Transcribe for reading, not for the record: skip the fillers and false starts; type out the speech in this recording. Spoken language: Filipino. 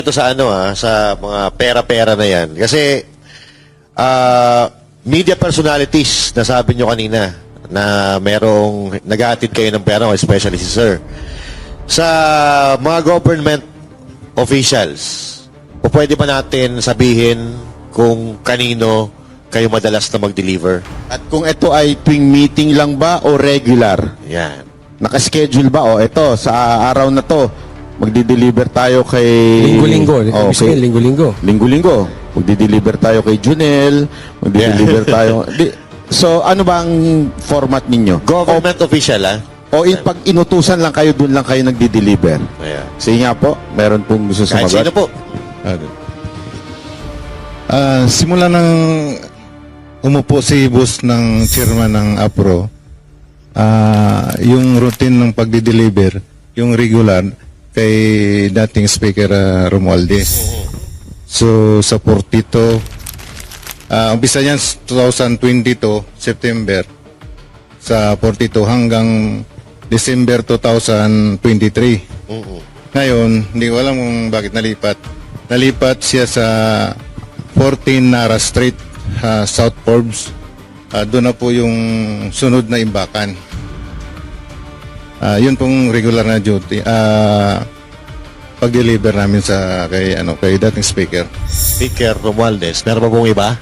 Ito sa sa mga pera-pera na yan. Kasi media personalities, nasabi nyo kanina na merong nag-aatid kayo ng pera, especially si Sir. Sa mga government officials, o pwede ba natin sabihin kung kanino kayo madalas na mag-deliver? At kung ito ay tuwing meeting lang ba o regular? Yan. Nakaschedule ba? O ito, sa araw na to, magdi-deliver tayo kay... Linggo-linggo. Okay. Linggo-linggo. Linggo-linggo. Magdi-deliver tayo kay Junel. Magdi-deliver tayo... So, ano ba ang format ninyo? Government official, O pag inutusan lang kayo, dun lang kayo nagdi-deliver? Ayan. Sige nga po, meron pong gusto Kahit sumagot. sino po. Simula nang umupo si boss ng chairman ng APRO, yung routine ng pagdi-deliver, yung regular, kay dating Speaker Romualdez. So, sa 42, umpisa niyan 2022, September, sa 42 hanggang December 2023. Ngayon, hindi ko alam kung bakit nalipat. Nalipat siya sa 14 Nara Street, South Forbes. Doon na po yung sunod na imbakan. Yun pong regular na duty. Pag-deliver namin sa kay dating speaker. Speaker Romualdez. Meron pa pong iba?